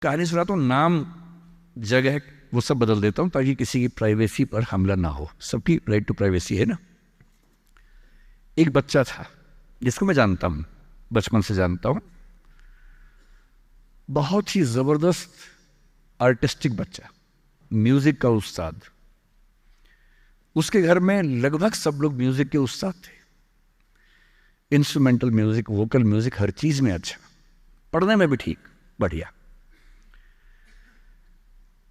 कहानी सुनाता हूँ, नाम, जगह वो सब बदल देता हूँ ताकि किसी की प्राइवेसी पर हमला ना हो। सबकी राइट टू प्राइवेसी है ना। एक बच्चा था जिसको मैं जानता हूँ, बचपन से जानता हूँ, बहुत ही जबरदस्त आर्टिस्टिक बच्चा, म्यूजिक का उस्ताद। उसके घर में लगभग सब लोग म्यूजिक के उस्ताद थे, इंस्ट्रूमेंटल म्यूजिक, वोकल म्यूजिक, हर चीज में अच्छा, पढ़ने में भी ठीक, बढ़िया।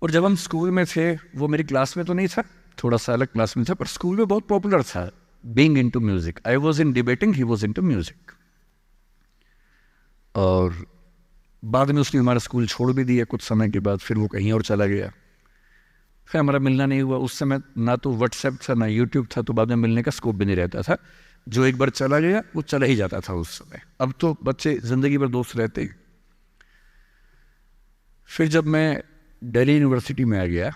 और जब हम स्कूल में थे, वो मेरी क्लास में तो नहीं था, थोड़ा सा अलग क्लास में था, पर स्कूल में बहुत पॉपुलर था, being into music. I was in debating, he was into music. और बाद में उसने हमारा स्कूल छोड़ भी दिया कुछ समय के बाद, फिर वो कहीं और चला गया, फिर हमारा मिलना नहीं हुआ। उस समय ना तो व्हाट्सएप था ना यूट्यूब था, तो बाद में मिलने का स्कोप भी नहीं रहता था। जो एक बार चला गया वो चला ही जाता था उस समय। अब तो बच्चे जिंदगी भर दोस्त रहते। फिर जब मैं दिल्ली यूनिवर्सिटी में आ गया,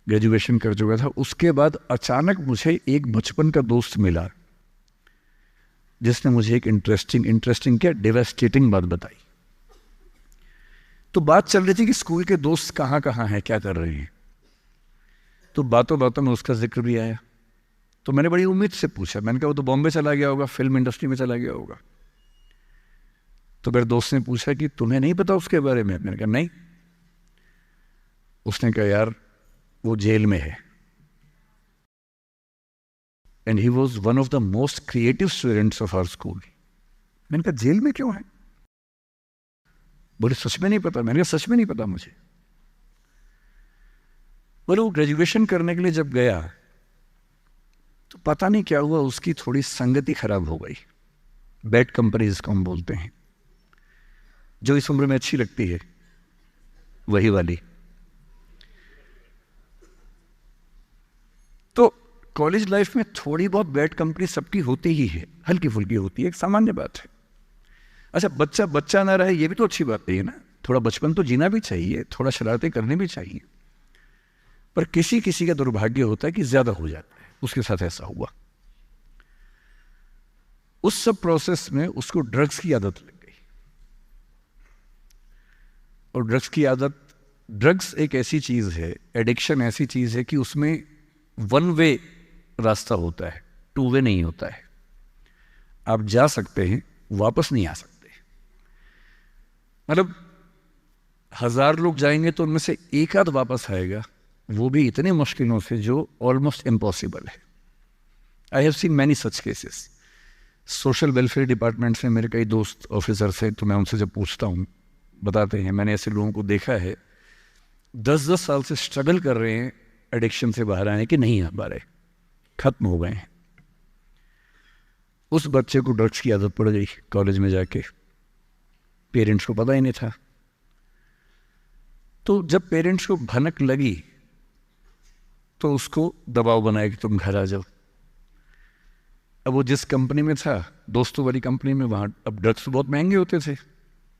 ग्रेजुएशन कर चुका था, उसके बाद अचानक मुझे एक बचपन का दोस्त मिला जिसने मुझे एक इंटरेस्टिंग क्या, डेवास्टेटिंग बात बताई। तो बात चल रही थी कि स्कूल के दोस्त कहाँ कहाँ हैं, क्या कर रहे हैं। तो बातों बातों में उसका जिक्र भी आया। तो मैंने बड़ी उम्मीद से पूछा, मैंने कहा वो तो बॉम्बे चला गया होगा, फिल्म इंडस्ट्री में चला गया होगा। तो मेरे दोस्त ने पूछा कि तुम्हें नहीं पता उसके बारे में? मैंने कहा नहीं। उसने कहा यार वो जेल में है, and he was one of the most creative students of our school. मैंने कहा जेल में क्यों है? बोले सच में नहीं पता। मैंने कहा सच में नहीं पता मुझे। बोले वो ग्रेजुएशन करने के लिए जब गया तो पता नहीं क्या हुआ, उसकी थोड़ी संगति खराब हो गई, बैड कंपनी जिसको हम बोलते हैं, जो इस उम्र में अच्छी लगती है, वही वाली। तो कॉलेज लाइफ में थोड़ी बहुत बैड कंपनी सबकी होती ही है, हल्की फुल्की होती है, एक सामान्य बात है। अच्छा, बच्चा बच्चा ना रहे ये भी तो अच्छी बात नहीं है ना, थोड़ा बचपन तो जीना भी चाहिए, थोड़ा शरारतें करनी भी चाहिए। पर किसी किसी का दुर्भाग्य होता है कि ज्यादा हो जाता है, उसके साथ ऐसा हुआ। उस सब प्रोसेस में उसको ड्रग्स की आदत लग गई। और ड्रग्स एक ऐसी चीज है, एडिक्शन ऐसी चीज है कि उसमें वन वे रास्ता होता है, टू वे नहीं होता है। आप जा सकते हैं, वापस नहीं आ सकते। मतलब 1000 लोग जाएंगे तो उनमें से एक आध वापस आएगा, वो भी इतने मुश्किलों से जो ऑलमोस्ट इम्पॉसिबल है। I have seen many such cases. Social welfare department से मेरे कई दोस्त ऑफिसर्स हैं, तो मैं उनसे जब पूछता हूँ बताते हैं, मैंने ऐसे लोगों को देखा है 10-10 साल से स्ट्रगल कर रहे हैं एडिक्शन से बाहर आने के, नहीं आ पा रहे, खत्म हो गए हैं। उस बच्चे को ड्रग्स की आदत पड़ गई कॉलेज में जाके, पेरेंट्स को पता ही नहीं था। तो जब पेरेंट्स को भनक लगी तो उसको दबाव बनाया कि तुम घर आ जाओ। अब वो जिस कंपनी में था, दोस्तों वाली कंपनी में, वहाँ अब ड्रग्स बहुत महंगे होते थे,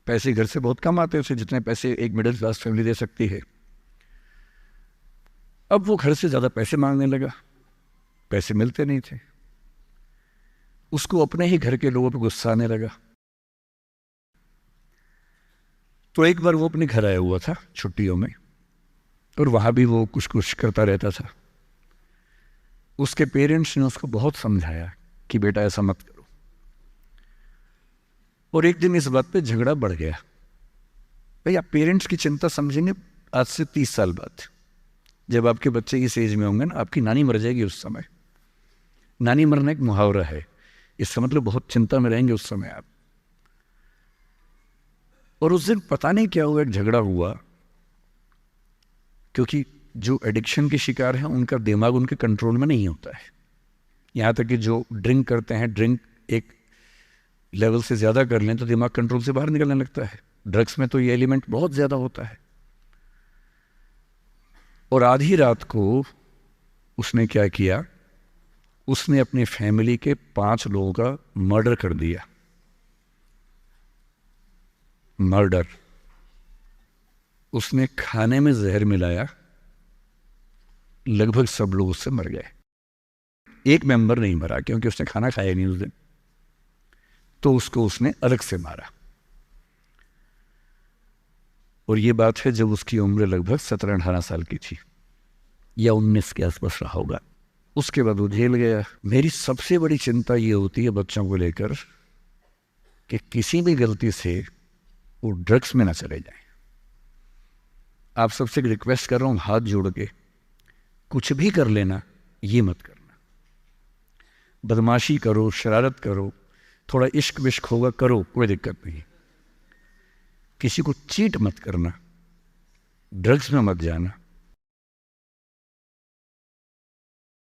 पैसे घर से बहुत कम आते थे, जितने पैसे एक मिडिल क्लास फैमिली दे सकती है। अब वो घर से ज़्यादा पैसे मांगने लगा, पैसे मिलते नहीं थे। उसको अपने ही घर के लोगों पर गुस्सा आने लगा। तो एक बार वो अपने घर आया हुआ था छुट्टियों में, और वहाँ भी वो कुछ कुछ करता रहता था। उसके पेरेंट्स ने उसको बहुत समझाया कि बेटा ऐसा मत करो। और एक दिन इस बात पे झगड़ा बढ़ गया। भाई आप पेरेंट्स की चिंता समझेंगे आज से 30 साल बाद, जब आपके बच्चे इस एज में होंगे ना, आपकी नानी मर जाएगी उस समय। नानी मरना एक मुहावरा है, इसका मतलब बहुत चिंता में रहेंगे उस समय आप। और उस दिन पता नहीं क्या हुआ, एक झगड़ा हुआ, क्योंकि जो एडिक्शन के शिकार हैं उनका दिमाग उनके कंट्रोल में नहीं होता है। यहाँ तक कि जो ड्रिंक करते हैं, ड्रिंक एक लेवल से ज़्यादा कर लें तो दिमाग कंट्रोल से बाहर निकलने लगता है। ड्रग्स में तो ये एलिमेंट बहुत ज़्यादा होता है। और आधी रात को उसने क्या किया, उसने अपनी फैमिली के 5 लोगों का मर्डर कर दिया। मर्डर। उसने खाने में जहर मिलाया, लगभग सब लोग उससे मर गए। एक मेंबर नहीं मरा क्योंकि उसने खाना खाया नहीं उस दिन, तो उसको उसने अलग से मारा। और ये बात है जब उसकी उम्र लगभग 17-18 साल की थी या 19 के आसपास रहा होगा। उसके बाद वो जेल गया। मेरी सबसे बड़ी चिंता ये होती है बच्चों को लेकर कि किसी भी गलती से वो ड्रग्स में ना चले जाएं। आप सबसे रिक्वेस्ट कर रहा हूँ हाथ जोड़ के, कुछ भी कर लेना, ये मत करना। बदमाशी करो, शरारत करो, थोड़ा इश्क विश्क होगा करो, कोई दिक्कत नहीं। किसी को चीट मत करना, ड्रग्स में मत जाना,